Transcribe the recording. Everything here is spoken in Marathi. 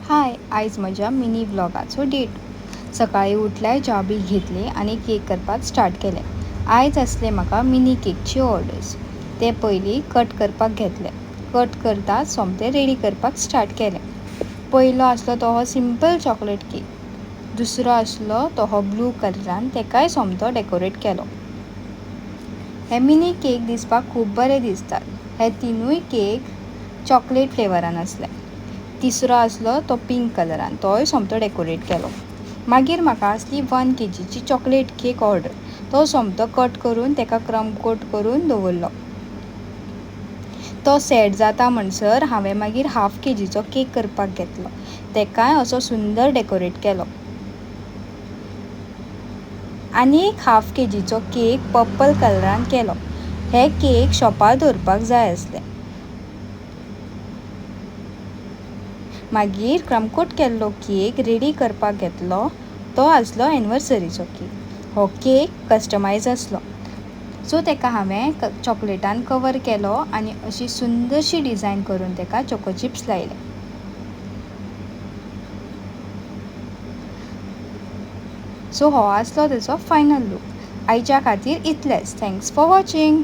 हाय, आयज म्हज्या मिनी व्लॉगाचो डेट। सकाळी उठल्यार च्या बी घेतली आणि केक करपाक स्टार्ट केलें। आयज आसले म्हाका मिनी केकची ऑर्डर्स। ते पयलीं कट करपाक घेतले। कट करता सोमतें रेडी करपाक स्टार्ट केलें। पयलो आसलो तो हो सिंपल चॉकलेट केक। दुसरो आसलो तो हो ब्लू कलरान, तेकाय सोमतो डेकोरेट केलो। हे मिनी केक दिसपाक खूब बरे दिसतात। हे तिनूय केक चॉकलेट फ्लेवरान आसले। तिसरो आसलो तो पिंक कलरान, तोय सोमतो डेकोरेट केलो। मागीर म्हाका आसली 1 kgची चॉकलेट केक ऑर्डर। तो सोमतो कट करून तेका क्रम कोट करून दवरलो। तो सेट जाता म्हणसर हांवें मागीर 1/2 kgचो केक करपाक घेतलो। तेकाय असो सुंदर डेकोरेट केलो। आनी एक 1/2 kgचो केक पर्पल कलरान केलो। हे केक शॉपार दवरपाक जाय आसले। मागीर क्रमकोट केल्लो केक रेडी करपाक घेतलो। तो आसलो एनिवर्सरीचो केक। हो केक कस्टमायज आसलो, सो तेका हांवें चॉकलेटान कवर केलो आनी अशी सुंदरशी डिझायन करून तेका चोको चिप्स लायले। सो हो आसलो तेचो फायनल लूक। आयच्या खातीर इतलेंच। Thanks for watching.